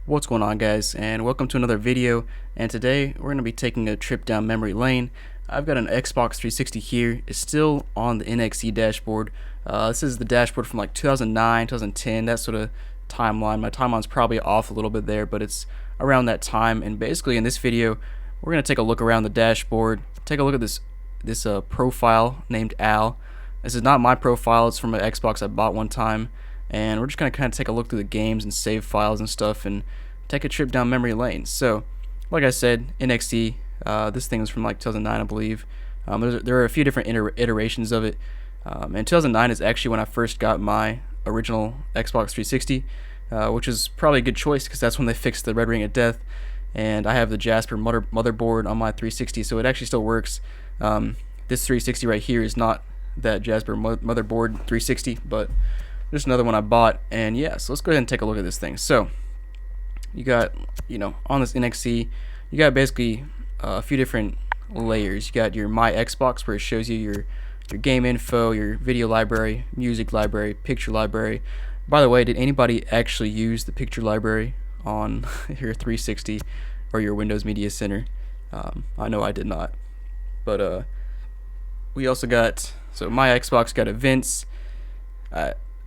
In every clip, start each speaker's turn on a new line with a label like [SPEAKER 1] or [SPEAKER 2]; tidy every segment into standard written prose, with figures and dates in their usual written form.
[SPEAKER 1] What's going on, guys, and welcome to another video. And today we're going to be taking a trip down memory lane. I've got an Xbox 360 here. It's still on the NXE dashboard. This is the dashboard from like 2009, 2010, that sort of timeline. My timeline's probably off a little bit there, but it's around that time. And basically in this video we're going to take a look around the dashboard, take a look at this profile named Al. This is not my profile, it's from an Xbox I bought one time. And we're just going to kind of take a look through the games and save files and stuff and take a trip down memory lane. So, like I said, NXE, this thing was from like 2009, I believe. There are a few different iterations of it. And 2009 is actually when I first got my original Xbox 360, which is probably a good choice because that's when they fixed the red ring of death. And I have the Jasper motherboard on my 360, so it actually still works. This 360 right here is not that Jasper motherboard 360, but just another one I bought. And yeah, so let's go ahead and take a look at this thing. So you got, on this NXE, you got basically a few different layers. You got your My Xbox, where it shows you your game info, your video library, music library, picture library. By the way, did anybody actually use the picture library on your 360 or your Windows Media Center? I know I did not. But we also got, so My Xbox got events.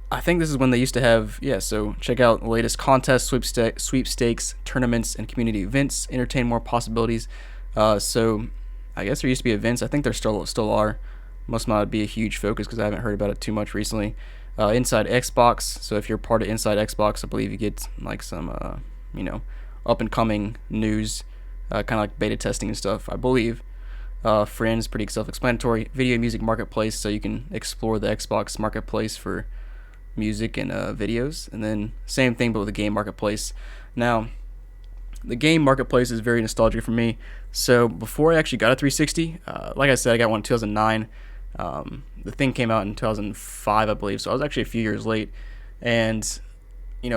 [SPEAKER 1] I think this is when they used to have, so check out the latest contests, sweepstakes, tournaments, and community events. Entertain more possibilities. So I guess there used to be events. I think there still are. Must not be a huge focus because I haven't heard about it too much recently. Inside Xbox. So if you're part of Inside Xbox, I believe you get like some, up and coming news, kind of like beta testing and stuff, I believe. Friends, pretty self-explanatory. Video music marketplace, so you can explore the Xbox marketplace for music and videos. And then same thing but with the game marketplace. Now the game marketplace is very nostalgic for me. So before I actually got a 360, like I said, I got one in 2009. The thing came out in 2005, I believe, so I was actually a few years late. And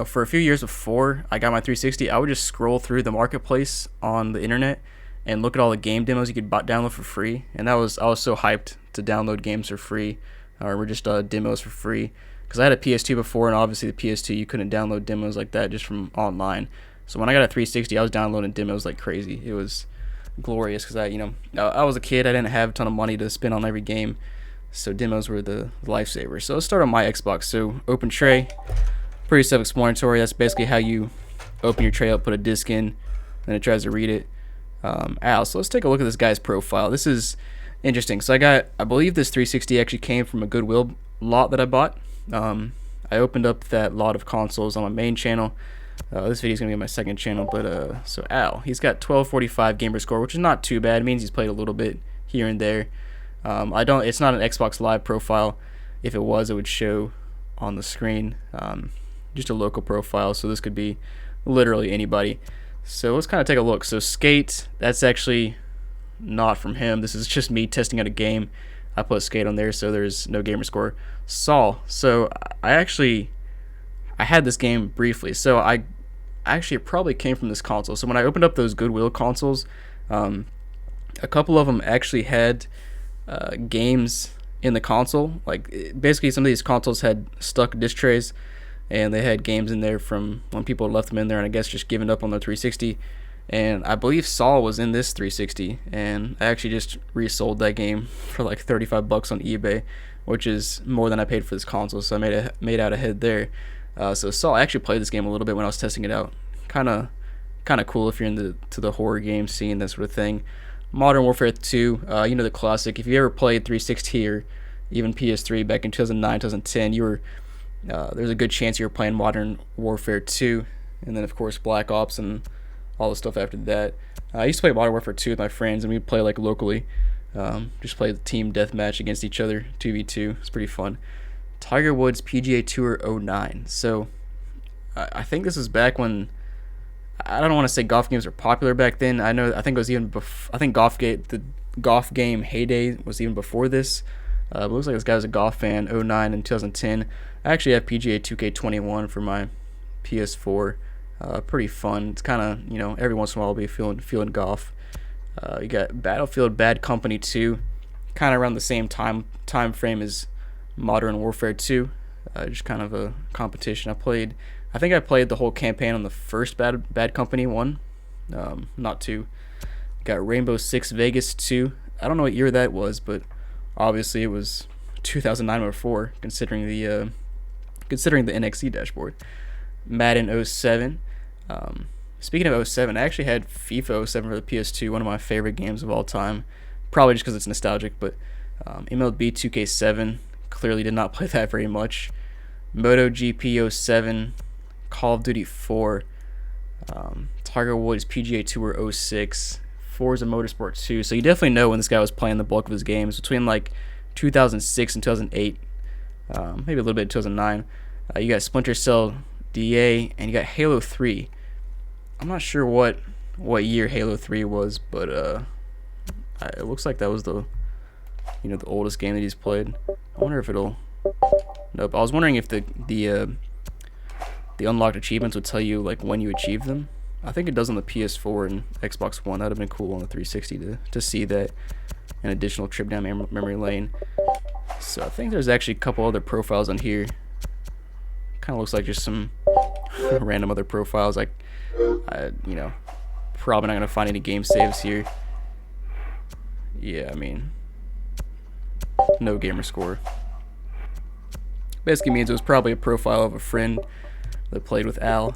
[SPEAKER 1] for a few years before I got my 360, I would just scroll through the marketplace on the internet and look at all the game demos you could download for free. And I was so hyped to download games for free, or just demos for free, because I had a PS2 before, and obviously the PS2 you couldn't download demos like that just from online. So when I got a 360, I was downloading demos like crazy. It was glorious because I was a kid. I didn't have a ton of money to spend on every game, so demos were the lifesaver. So let's start on My Xbox. So open tray, pretty self-explanatory. That's basically how you open your tray up, put a disc in, then it tries to read it. So let's take a look at this guy's profile. This is interesting. So I believe this 360 actually came from a Goodwill lot that I bought. I opened up that lot of consoles on my main channel. This video is going to be my second channel, but so Al, he's got 1245 gamer score, which is not too bad. It means he's played a little bit here and there. It's not an Xbox Live profile. If it was, it would show on the screen. Just a local profile, so this could be literally anybody. So let's kind of take a look. So Skate, that's actually not from him. This is just me testing out a game. I put Skate on there, so there's no gamer score. Saul. So I had this game briefly. So I actually it probably came from this console. So when I opened up those Goodwill consoles, a couple of them actually had games in the console. Like basically, some of these consoles had stuck disc trays, and they had games in there from when people had left them in there, and I guess just given up on the 360. And I believe Saul was in this 360, and I actually just resold that game for like $35 on eBay, which is more than I paid for this console, so I made out ahead there. So Saul, I actually played this game a little bit when I was testing it out. Kind of cool if you're into the horror game scene, that sort of thing. Modern Warfare 2, the classic. If you ever played 360 or even PS3 back in 2009, 2010, there's a good chance you were playing Modern Warfare 2, and then of course Black Ops and all the stuff after that. I used to play Modern Warfare 2 with my friends, and we'd play like locally. Just play the team deathmatch against each other, 2v2. It's pretty fun. Tiger Woods PGA Tour 09. So I think this is back when, I don't want to say golf games were popular back then. I think it was even I think the golf game heyday was even before this. But it looks like this guy was a golf fan. 09 and 2010. I actually have PGA 2K21 for my PS4. Pretty fun. It's kind of, every once in a while I'll be feeling golf. You got Battlefield Bad Company 2, kind of around the same time frame as Modern Warfare 2. Just kind of a competition. I played I think I played the whole campaign on the first Bad Company one, not two. Got Rainbow Six Vegas 2. I don't know what year that was, but obviously it was 2009 or 4, considering the NXE dashboard. Madden 07. Speaking of 07, I actually had FIFA 07 for the PS2, one of my favorite games of all time. Probably just because it's nostalgic, but MLB 2K7, clearly did not play that very much. MotoGP 07, Call of Duty 4, Tiger Woods PGA Tour 06, Forza Motorsport 2. So you definitely know when this guy was playing the bulk of his games between like 2006 and 2008, maybe a little bit in 2009. You got Splinter Cell DA, and you got Halo 3. I'm not sure what year Halo 3 was, but it looks like that was the oldest game that he's played. I wonder if it'll. Nope. I was wondering if the unlocked achievements would tell you like when you achieve them. I think it does on the PS4 and Xbox One. That'd have been cool on the 360 to see that an additional trip down memory lane. So I think there's actually a couple other profiles on here. Kind of looks like just some random other profiles. Like, probably not gonna find any game saves here. Yeah, I mean, no gamer score. Basically means it was probably a profile of a friend that played with Al,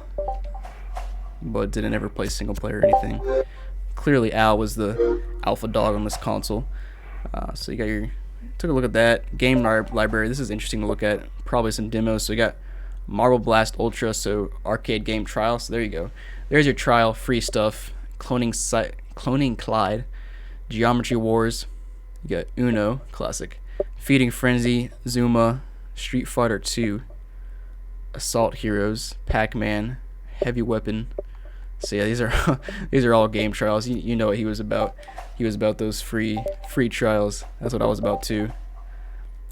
[SPEAKER 1] but didn't ever play single player or anything. Clearly Al was the alpha dog on this console. So you got took a look at that game library. This is interesting to look at. Probably some demos. So you got Marble Blast Ultra, so arcade game trial. So there you go. There's your trial, free stuff. Cloning Clyde, Geometry Wars. You got Uno, classic. Feeding Frenzy, Zuma, Street Fighter 2, Assault Heroes, Pac-Man, Heavy Weapon. So yeah, these are all game trials. You know what he was about. He was about those free trials. That's what I was about too.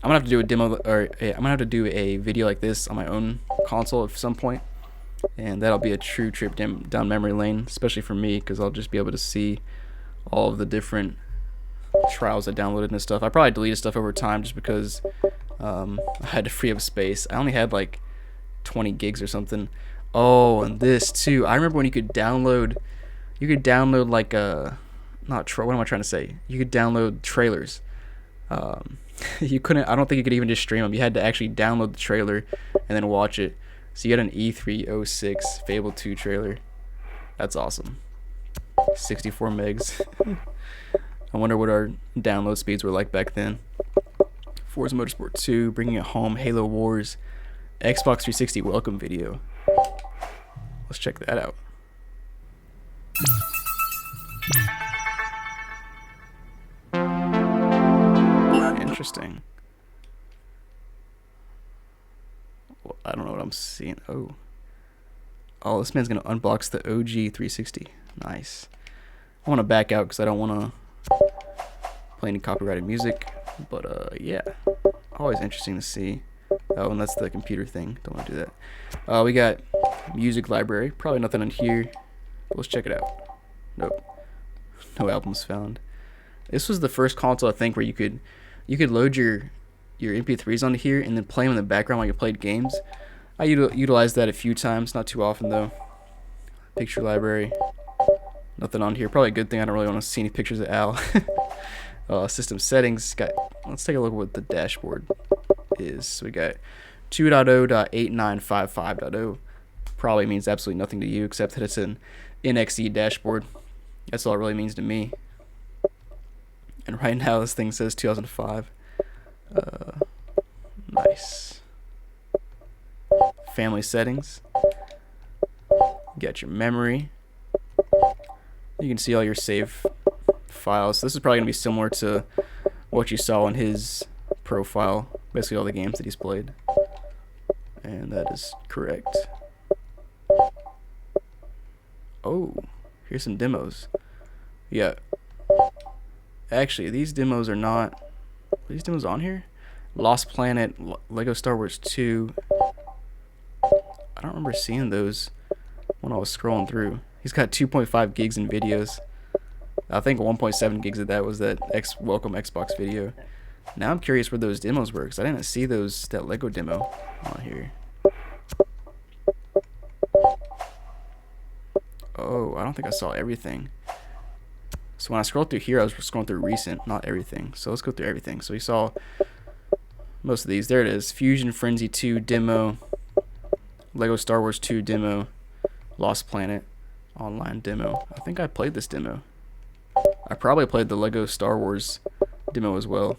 [SPEAKER 1] I'm gonna have to do a demo, or I'm gonna have to do a video like this on my own console at some point, and that'll be a true trip down memory lane, especially for me, because I'll just be able to see all of the different trials I downloaded and stuff. I probably deleted stuff over time just because I had to free up space. I only had like 20 gigs or something. Oh, and this too. I remember when you could download like what am I trying to say? You could download trailers. You couldn't. I don't think you could even just stream them. You had to actually download the trailer and then watch it. So you got an E306 Fable 2 trailer. That's awesome. 64 megs. I wonder what our download speeds were like back then. Forza Motorsport 2, bringing it home. Halo Wars, Xbox 360 welcome video. Let's check that out. Interesting. Well, I don't know what I'm seeing. Oh, this man's gonna unbox the OG 360. Nice. I want to back out because I don't want to play any copyrighted music. But yeah, always interesting to see. Oh, and that's the computer thing. Don't want to do that. We got music library. Probably nothing in here. But let's check it out. Nope. No albums found. This was the first console, I think, where you could load your MP3s onto here and then play them in the background while you played games. I utilized that a few times, not too often though. Picture library. Nothing on here. Probably a good thing. I don't really want to see any pictures of Al. System settings. Let's take a look at what the dashboard is. So we got 2.0.8955.0. Probably means absolutely nothing to you except that it's an NXE dashboard. That's all it really means to me. And right now this thing says 2005. Nice. Family settings. You got your memory. You can see all your save files. So this is probably going to be similar to what you saw on his profile. Basically all the games that he's played. And that is correct. Oh, here's some demos. Yeah. Actually, these demos are not... Are these demos on here? Lost Planet, Lego Star Wars 2. I don't remember seeing those when I was scrolling through. He's got 2.5 gigs in videos. I think 1.7 gigs of that was that welcome Xbox video. Now I'm curious where those demos were, because I didn't see that Lego demo on here. Oh, I don't think I saw everything. So when I scrolled through here, I was scrolling through recent, not everything. So let's go through everything. So we saw most of these. There it is. Fusion Frenzy 2 demo, Lego Star Wars 2 demo, Lost Planet online demo. I think I played this demo. I probably played the Lego Star Wars demo as well.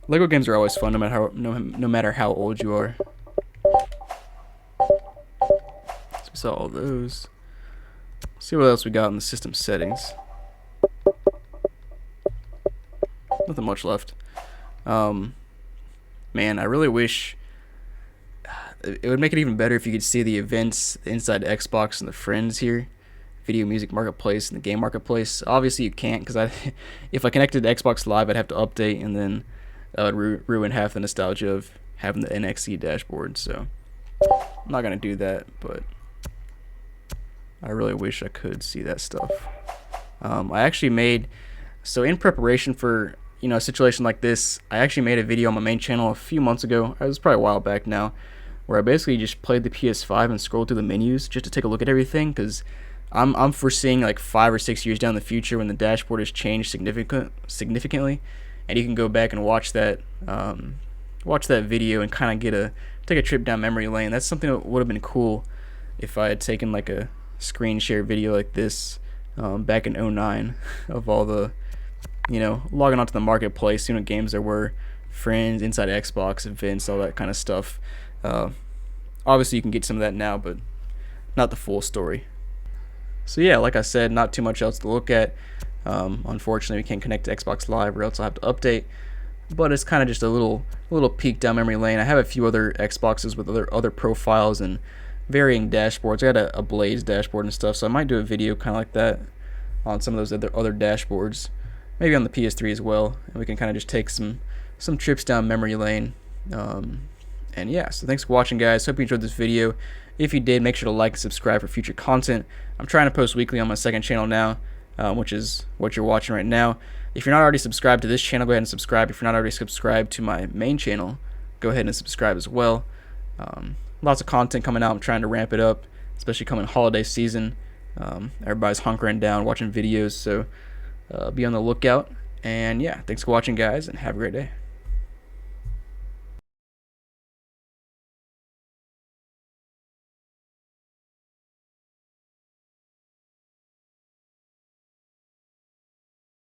[SPEAKER 1] Lego games are always fun, no matter how old you are. So we saw all those. Let's see what else we got in the system settings. Nothing much left. Man, I really wish it would make it even better if you could see the events inside Xbox and the friends here, video music marketplace and the game marketplace. Obviously you can't, because if I connected to Xbox Live, I'd have to update, and then that would ruin half the nostalgia of having the NXE dashboard. So I'm not gonna do that, but I really wish I could see that stuff. I actually made, so in preparation for a situation like this, I actually made a video on my main channel a few months ago. It was probably a while back now, where I basically just played the PS5 and scrolled through the menus just to take a look at everything, because I'm foreseeing like 5 or 6 years down the future when the dashboard has changed significantly, and you can go back and watch that video and kind of take a trip down memory lane. That's something that would have been cool if I had taken like a screen share video like this back in 09 of all the logging onto the marketplace, seeing what games there were, friends, inside Xbox, events, all that kind of stuff. Obviously you can get some of that now, but not the full story. So yeah, like I said, not too much else to look at. Unfortunately, we can't connect to Xbox Live, or else I'll have to update. But it's kind of just a little peek down memory lane. I have a few other Xboxes with other profiles and varying dashboards. I got a Blaze dashboard and stuff, so I might do a video kind of like that on some of those other dashboards, maybe on the PS3 as well, and we can kind of just take some trips down memory lane. And yeah, so thanks for watching, guys. Hope you enjoyed this video. If you did, make sure to like and subscribe for future content. I'm trying to post weekly on my second channel now, which is what you're watching right now. If you're not already subscribed to this channel, go ahead and subscribe. If you're not already subscribed to my main channel, go ahead and subscribe as well. Lots of content coming out. I'm trying to ramp it up, especially coming holiday season. Everybody's hunkering down watching videos, so be on the lookout. And yeah, thanks for watching, guys, and have a great day.